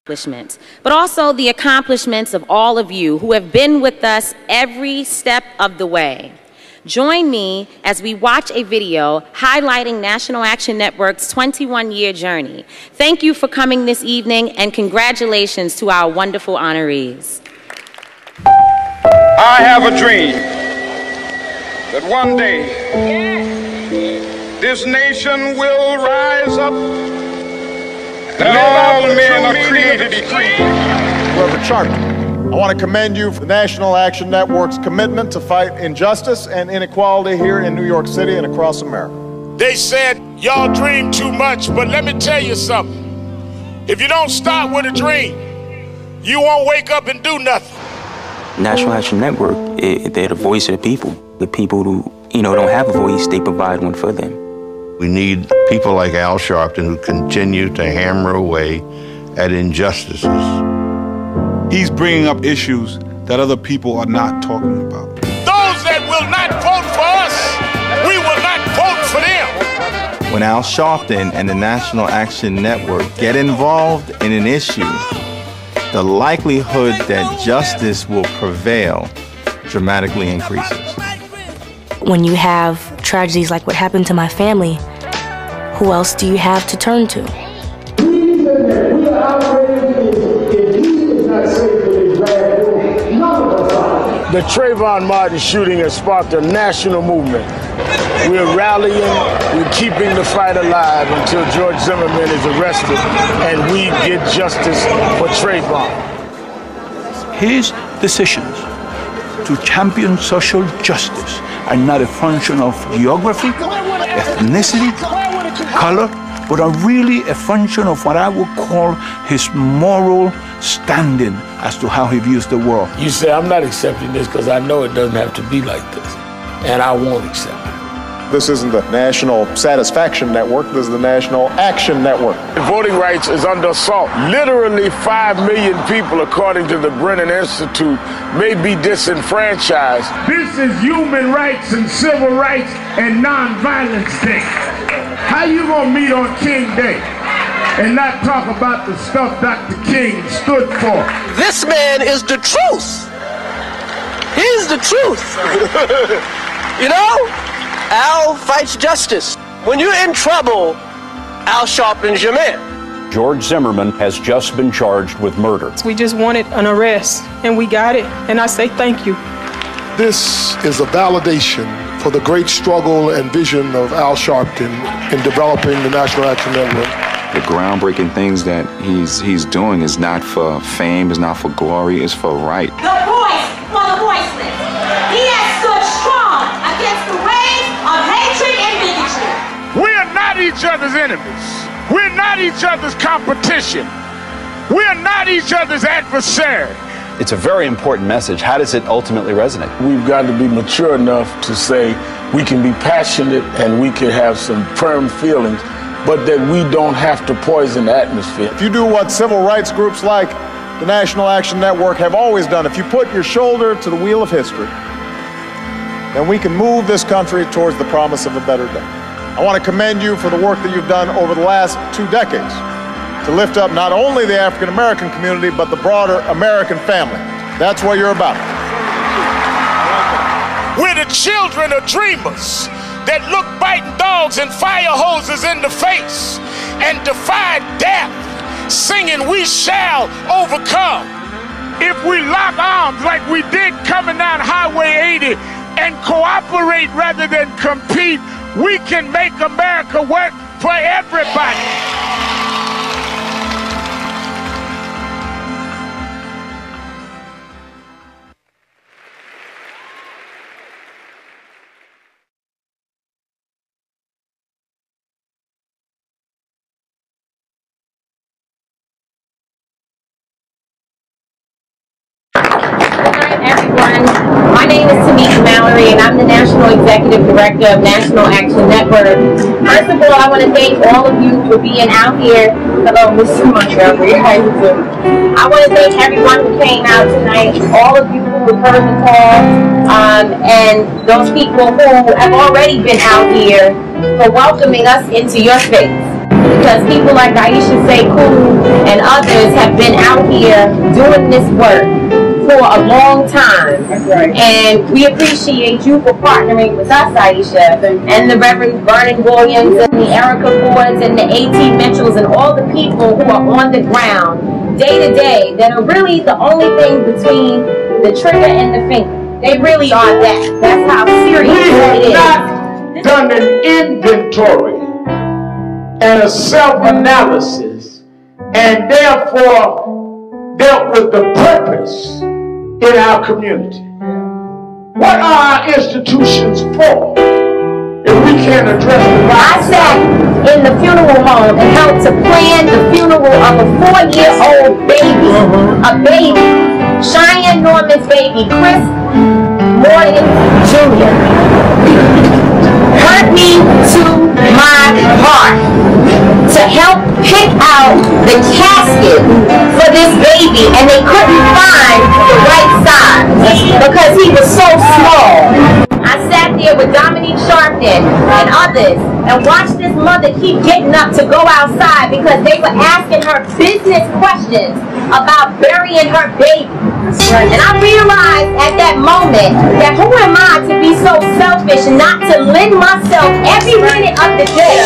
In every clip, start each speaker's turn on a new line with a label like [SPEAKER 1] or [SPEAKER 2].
[SPEAKER 1] accomplishments, but also the accomplishments of all of you who have been with us every step of the way. Join me as we watch a video highlighting National Action Network's 21-year journey. Thank you for coming this evening, and congratulations to our wonderful honorees.
[SPEAKER 2] I have a dream that one day this nation will rise up and all men are created equal.
[SPEAKER 3] Reverend Sharpton, I want to commend you for the National Action Network's commitment to fight injustice and inequality here in New York City and across America.
[SPEAKER 4] They said, y'all dream too much, but let me tell you something. If you don't start with a dream, you won't wake up and do nothing.
[SPEAKER 5] National Action Network, they're the voice of the people. The people who, don't have a voice, they provide one for them.
[SPEAKER 6] We need people like Al Sharpton who continue to hammer away at injustices.
[SPEAKER 7] He's bringing up issues that other people are not talking about.
[SPEAKER 4] Those that will not vote for us, we will not vote for them.
[SPEAKER 8] When Al Sharpton and the National Action Network get involved in an issue, the likelihood that justice will prevail dramatically increases.
[SPEAKER 9] When you have tragedies like what happened to my family, who else do you have to turn to?
[SPEAKER 4] The Trayvon Martin shooting has sparked a national movement. We're rallying, we're keeping the fight alive until George Zimmerman is arrested and we get justice for Trayvon.
[SPEAKER 7] His decisions to champion social justice are not a function of geography, ethnicity, color, but are really a function of what I would call his moral standing as to how he views the world.
[SPEAKER 4] You say, I'm not accepting this because I know it doesn't have to be like this, and I won't accept it.
[SPEAKER 3] This isn't the National Satisfaction Network, this is the National Action Network.
[SPEAKER 4] Voting rights is under assault. Literally 5 million people, according to the Brennan Institute, may be disenfranchised. This is Human Rights and Civil Rights and Nonviolence Day. How you gonna meet on King Day and not talk about the stuff Dr. King stood for?
[SPEAKER 10] This man is the truth. He's the truth. Al fights justice. When you're in trouble, Al Sharpton's your man.
[SPEAKER 11] George Zimmerman has just been charged with murder.
[SPEAKER 12] We just wanted an arrest, and we got it, and I say thank you.
[SPEAKER 13] This is a validation for the great struggle and vision of Al Sharpton in developing the National Action Network.
[SPEAKER 14] The groundbreaking things that he's doing is not for fame, is not for glory, it's for right.
[SPEAKER 15] The voice for the voiceless. He has stood strong against the waves of hatred and bigotry.
[SPEAKER 4] We are not each other's enemies. We're not each other's competition. We are not each other's adversary.
[SPEAKER 11] It's a very important message. How does it ultimately resonate?
[SPEAKER 4] We've got to be mature enough to say we can be passionate and we can have some firm feelings, but that we don't have to poison the atmosphere.
[SPEAKER 3] If you do what civil rights groups like the National Action Network have always done, if you put your shoulder to the wheel of history, then we can move this country towards the promise of a better day. I want to commend you for the work that you've done over the last 2 decades to lift up not only the African American community, but the broader American family. That's what you're about.
[SPEAKER 4] We're the children of dreamers that look biting dogs and fire hoses in the face and defy death, singing, "We shall overcome." If we lock arms like we did coming down Highway 80 and cooperate rather than compete, we can make America work for everybody.
[SPEAKER 1] My name is Tamika Mallory, and I'm the National Executive Director of National Action Network. First of all, I want to thank all of you for being out here. Hello, Mr. Montreal. I want to thank everyone who came out tonight, all of you who heard the call, and those people who have already been out here for welcoming us into your space. because people like Aisha Sekou and others have been out here doing this work for a long time. And we appreciate you for partnering with us, Aisha, and the Reverend Vernon Williams and the Erica Fords and the A.T. Mitchells and all the people who are on the ground day to day that are really the only thing between the trigger and the finger. They really are that. That's how serious it is.
[SPEAKER 16] Not done an inventory and a self-analysis and therefore dealt with the purpose in our community. What are our institutions for if we can't address the
[SPEAKER 1] I sat in the funeral home and helped to plan the funeral of a 4-year-old baby, a baby, Cheyenne Norman's baby, Chris Morgan Jr. Hurt me to my heart to help pick out the casket for this baby, and they couldn't find the right size because he was so small. I sat there with Dominique Sharpton and others and watched this mother keep getting up to go outside because they were asking her business questions about burying her baby. And I realized at that moment that who am I to be so selfish not to lend myself every minute of the day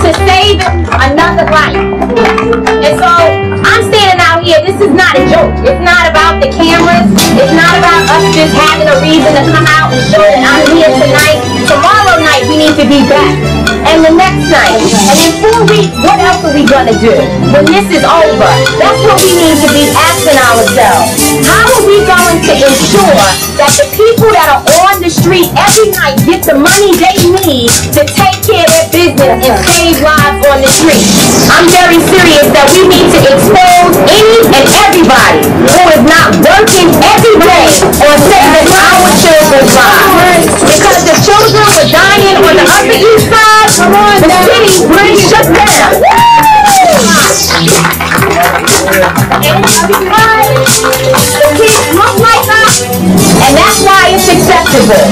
[SPEAKER 1] to save another life. And so I'm standing out here. This is not a joke. It's not about the cameras. It's not about us just having a reason to come out and show that I'm here tonight. Tomorrow night we need to be back. And the next night. And in 4 weeks, what else are we going to do? When this is over, that's what we need to be asking ourselves. How are we going to ensure that the people that are on the street every night get the money they need to take care of their business and save lives on the street? I'm very serious that we need to expose any and everybody who is not working every day on saving our children's lives. Because the children were dying on the Upper East Side, the city really shut down. The kids look like us, and that's why it's acceptable.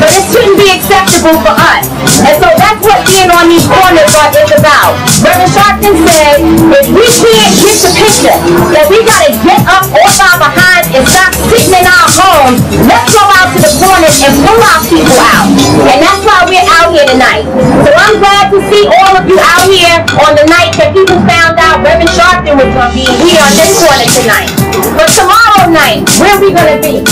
[SPEAKER 1] But it shouldn't be acceptable for us. And so that's what being on these corners is about. Reverend Sharpton said, if we can't get the picture that we got to get up off our behinds and stop sitting in our homes, let's go out to the corners and pull our people out. And that's why we're out here tonight. So I'm glad to see all of you out here on the night that people found out Reverend Sharpton was going to be here on this corner tonight. But tomorrow night, where are we going to be?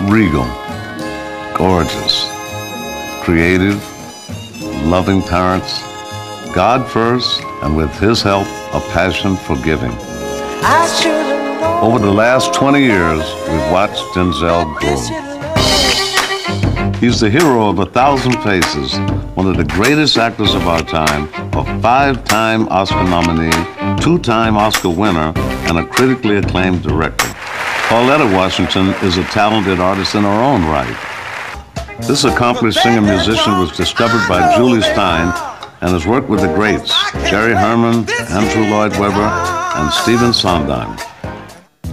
[SPEAKER 17] Regal, gorgeous, creative, loving parents, God first, and with His help, a passion for giving. Over the last 20 years, we've watched Denzel grow. He's the hero of 1,000 Faces, one of the greatest actors of our time, a 5-time Oscar nominee, 2-time Oscar winner, and a critically acclaimed director. Pauletta Washington is a talented artist in her own right. This accomplished singer-musician was discovered by Julie Stein and has worked with the greats, Jerry Herman, Andrew Lloyd Webber, and Stephen Sondheim.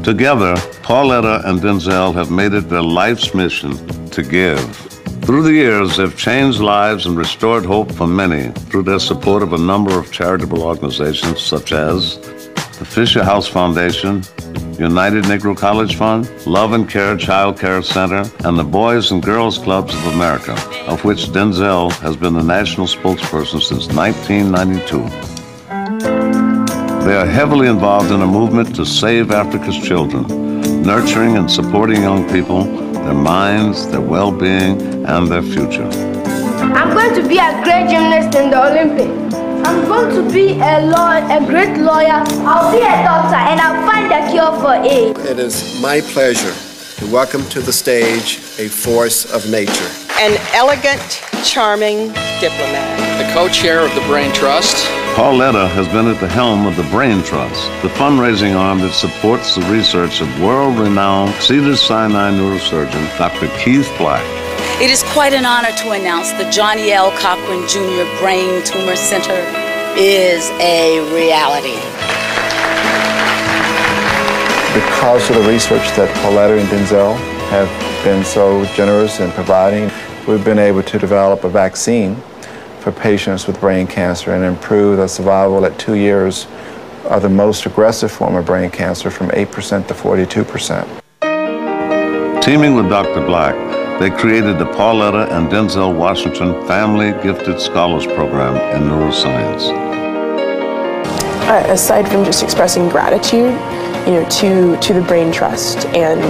[SPEAKER 17] Together, Pauletta and Denzel have made it their life's mission to give. Through the years, they've changed lives and restored hope for many through their support of a number of charitable organizations such as the Fisher House Foundation, United Negro College Fund, Love and Care Child Care Center, and the Boys and Girls Clubs of America, of which Denzel has been the national spokesperson since 1992. They are heavily involved in a movement to save Africa's children, nurturing and supporting young people, their minds, their well-being, and their future.
[SPEAKER 18] I'm going to be a great gymnast in the Olympics. I'm going to be a great lawyer. I'll be a doctor and I'll find a cure for AIDS.
[SPEAKER 19] It is my pleasure to welcome to the stage a force of nature.
[SPEAKER 20] An elegant, charming diplomat.
[SPEAKER 21] The co-chair of the Brain Trust.
[SPEAKER 17] Pauletta has been at the helm of the Brain Trust, the fundraising arm that supports the research of world-renowned Cedars-Sinai neurosurgeon Dr. Keith Black.
[SPEAKER 22] It is quite an honor to announce the Johnny L. Cochran Jr. Brain Tumor Center
[SPEAKER 2] is a reality.
[SPEAKER 8] Because of the research that Pauletta and Denzel have been so generous in providing, we've been able to develop a vaccine for patients with brain cancer and improve the survival at 2 years of the most aggressive form of brain cancer from 8% to 42%.
[SPEAKER 17] Teaming with Dr. Black, they created the Pauletta and Denzel Washington Family Gifted Scholars Program in Neuroscience.
[SPEAKER 12] Aside from just expressing gratitude, to the Brain Trust and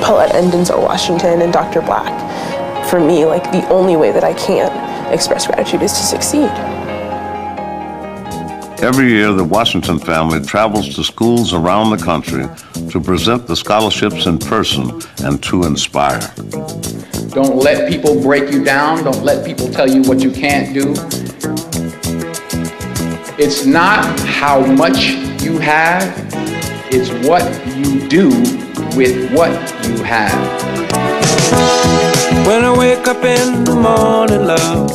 [SPEAKER 12] Pauletta and Denzel Washington and Dr. Black, for me, like, the only way that I can express gratitude is to succeed.
[SPEAKER 17] Every year, the Washington family travels to schools around the country to present the scholarships in person and to inspire.
[SPEAKER 21] Don't let people break you down. Don't let people tell you what you can't do. It's not how much you have, it's what you do with what you have.
[SPEAKER 22] When I wake up in the morning, love,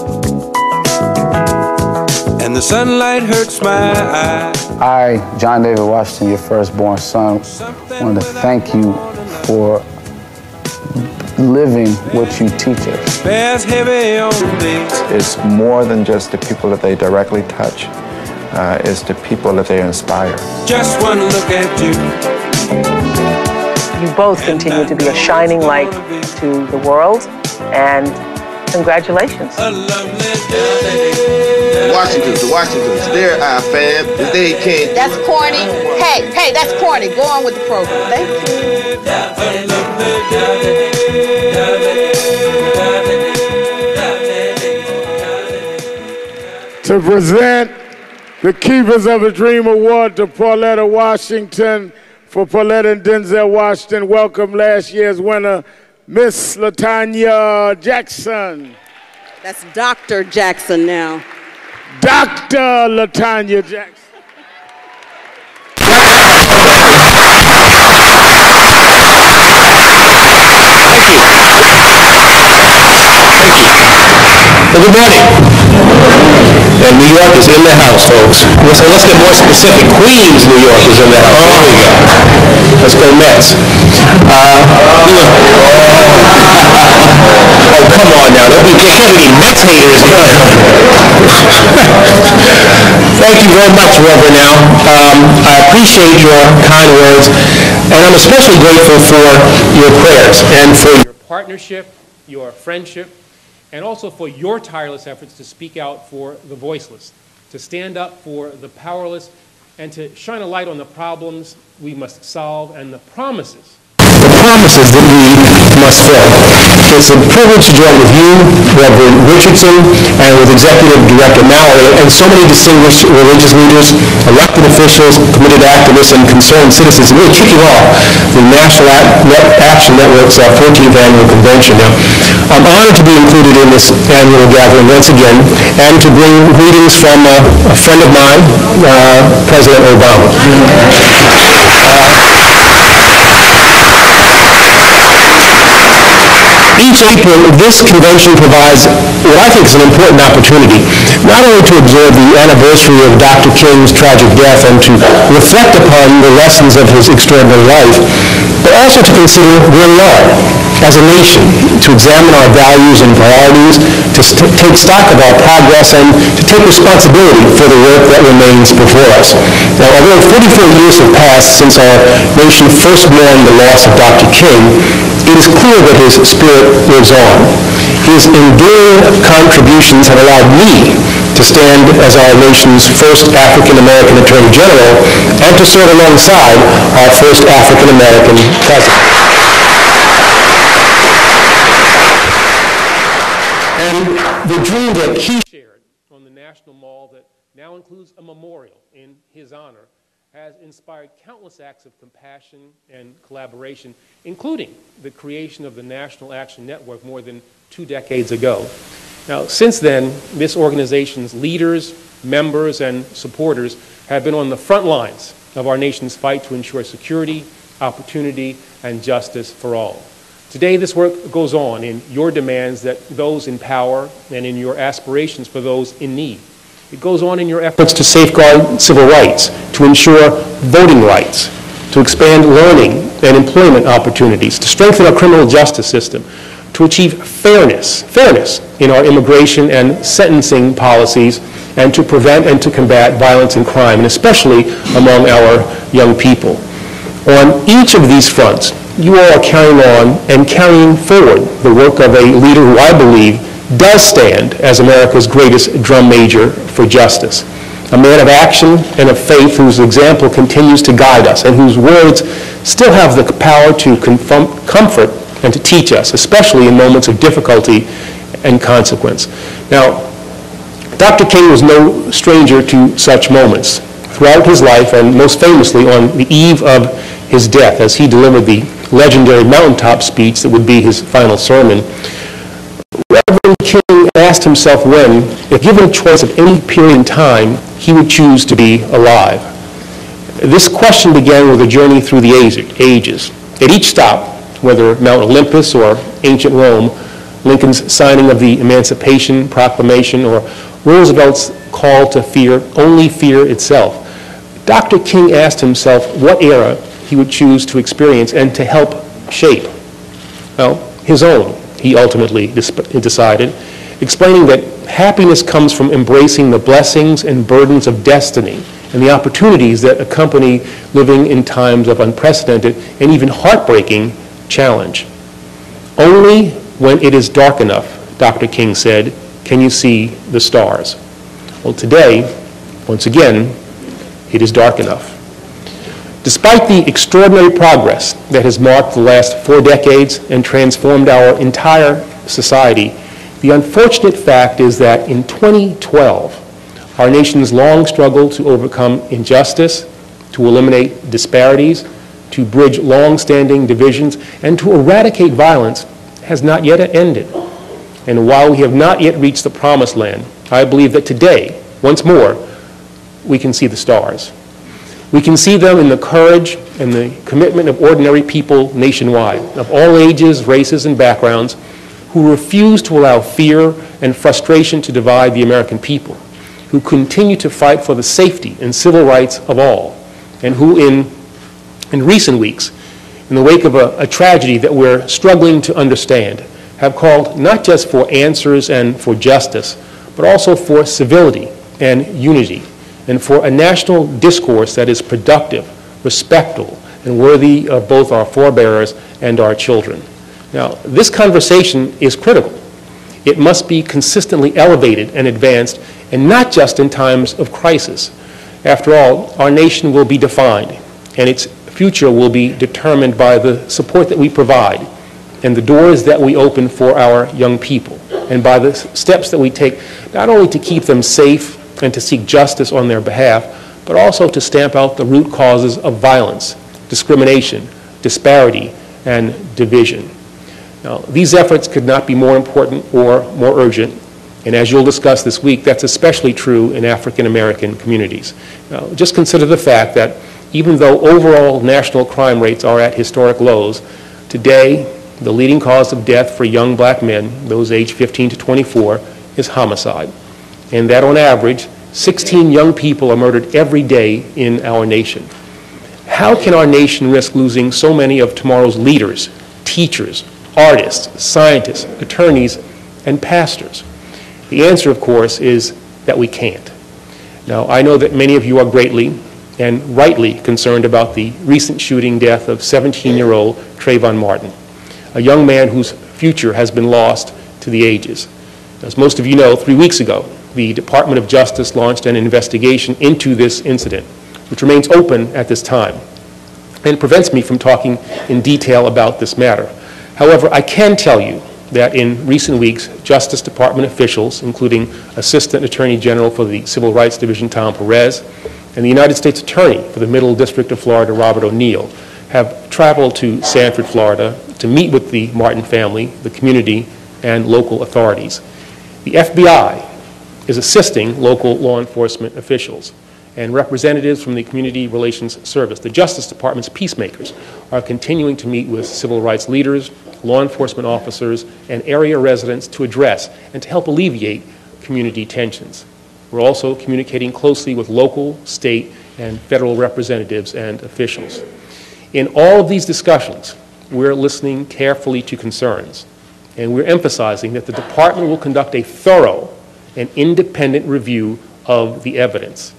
[SPEAKER 22] and the sunlight hurts my eyes.
[SPEAKER 23] I, John David Washington, your firstborn son, want to thank you for living what you teach us.
[SPEAKER 22] Bears heavy on me.
[SPEAKER 8] It's more than just the people that they directly touch. It's the people that they inspire.
[SPEAKER 22] Just one look at you.
[SPEAKER 24] You both continue to be a shining light to the world, and congratulations.
[SPEAKER 25] The Washingtons, they're our fam. They can't.
[SPEAKER 2] That's corny. Hey, that's corny. Go on with the program. Thank
[SPEAKER 16] you. To present the Keepers of a Dream Award to Pauletta Washington. For Pauletta and Denzel Washington, welcome last year's winner, Miss LaTanya Jackson.
[SPEAKER 2] That's Dr. Jackson now.
[SPEAKER 16] Dr. LaTanya Jackson.
[SPEAKER 26] Well, good morning. And New York is in the house, folks. So let's get more specific. Queens, New York is in the house. There we go. Let's go Mets. Oh, come on now. There can't be any Mets haters here. Thank you very much, Reverend Al. I appreciate your kind words, and I'm especially grateful for your prayers and for your
[SPEAKER 27] partnership, your friendship, and also for your tireless efforts to speak out for the voiceless, to stand up for the powerless, and to shine a light on the problems we must solve and the promises
[SPEAKER 26] that we must fill. It's a privilege to join with you, Reverend Richardson, and with Executive Director Mallory, and so many distinguished religious leaders, elected officials, committed activists, and concerned citizens, and really kicking off the National Action Network's 14th Annual Convention. Now, I'm honored to be included in this annual gathering once again, and to bring greetings from a friend of mine, President Obama. Each April, this convention provides what I think is an important opportunity, not only to observe the anniversary of Dr. King's tragic death and to reflect upon the lessons of his extraordinary life, but also to consider where we are as a nation, to examine our values and priorities, to take stock of our progress, and to take responsibility for the work that remains before us. Now, although 44 years have passed since our nation first mourned the loss of Dr. King, it is clear that his spirit lives on. His enduring contributions have allowed me to stand as our nation's first African-American Attorney General and to serve alongside our first African-American President. And the dream that he
[SPEAKER 27] shared on the National Mall that now includes a memorial in his honor has inspired countless acts of compassion and collaboration, including the creation of the National Action Network more than 2 decades ago. Now, since then, this organization's leaders, members, and supporters have been on the front lines of our nation's fight to ensure security, opportunity, and justice for all. Today, this work goes on in your demands that those in power and in your aspirations for those in need. It goes on in your efforts to safeguard civil rights, to ensure voting rights, to expand learning and employment opportunities, to strengthen our criminal justice system, to achieve fairness in our immigration and sentencing policies, and to prevent and to combat violence and crime, and especially among our young people. On each of these fronts, you all are carrying on and carrying forward the work of a leader who I believe does stand as America's greatest drum major for justice. A man of action and of faith whose example continues to guide us and whose words still have the power to comfort and to teach us, especially in moments of difficulty and consequence. Now, Dr. King was no stranger to such moments. Throughout his life, and most famously on the eve of his death, as he delivered the legendary mountaintop speech that would be his final sermon, Reverend King asked himself when, if given a choice of any period in time, he would choose to be alive. This question began with a journey through the ages. At each stop, whether Mount Olympus or ancient Rome, Lincoln's signing of the Emancipation Proclamation, or Roosevelt's call to fear, only fear itself, Dr. King asked himself what era he would choose to experience and to help shape. Well, his own, he ultimately decided, explaining that happiness comes from embracing the blessings and burdens of destiny and the opportunities that accompany living in times of unprecedented and even heartbreaking challenge. Only when it is dark enough, Dr. King said, can you see the stars. Well, today, once again, it is dark enough. Despite the extraordinary progress that has marked the last 4 decades and transformed our entire society, the unfortunate fact is that in 2012, our nation's long struggle to overcome injustice, to eliminate disparities, to bridge long-standing divisions, and to eradicate violence has not yet ended. And while we have not yet reached the promised land, I believe that today, once more, we can see the stars. We can see them in the courage and the commitment of ordinary people nationwide, of all ages, races, and backgrounds, who refuse to allow fear and frustration to divide the American people, who continue to fight for the safety and civil rights of all, and who in recent weeks, in the wake of a tragedy that we're struggling to understand, have called not just for answers and for justice, but also for civility and unity, and for a national discourse that is productive, respectful, and worthy of both our forebears and our children. Now, this conversation is critical. It must be consistently elevated and advanced, and not just in times of crisis. After all, our nation will be defined, and its future will be determined by the support that we provide and the doors that we open for our young people, and by the steps that we take not only to keep them safe and to seek justice on their behalf, but also to stamp out the root causes of violence, discrimination, disparity, and division. Now, these efforts could not be more important or more urgent, and as you'll discuss this week, that's especially true in African American communities. Now, just consider the fact that even though overall national crime rates are at historic lows, today the leading cause of death for young black men, those aged 15 to 24, is homicide. And that on average, 16 young people are murdered every day in our nation. How can our nation risk losing so many of tomorrow's leaders, teachers, artists, scientists, attorneys, and pastors? The answer, of course, is that we can't. Now, I know that many of you are greatly and rightly concerned about the recent shooting death of 17-year-old Trayvon Martin, a young man whose future has been lost to the ages. As most of you know, 3 weeks ago, the Department of Justice launched an investigation into this incident, which remains open at this time, and prevents me from talking in detail about this matter. However, I can tell you that in recent weeks, Justice Department officials, including Assistant Attorney General for the Civil Rights Division, Tom Perez, and the United States Attorney for the Middle District of Florida, Robert O'Neill, have traveled to Sanford, Florida, to meet with the Martin family, the community, and local authorities. The FBI is assisting local law enforcement officials, and representatives from the Community Relations Service, the Justice Department's peacemakers, are continuing to meet with civil rights leaders, law enforcement officers, and area residents to address and to help alleviate community tensions. We're also communicating closely with local, state, and federal representatives and officials. In all of these discussions, we're listening carefully to concerns, and we're emphasizing that the department will conduct a thorough and independent review of the evidence.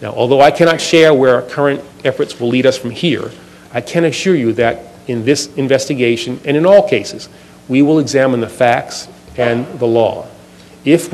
[SPEAKER 27] Now, although I cannot share where our current efforts will lead us from here, I can assure you that in this investigation, and in all cases, we will examine the facts and the law. If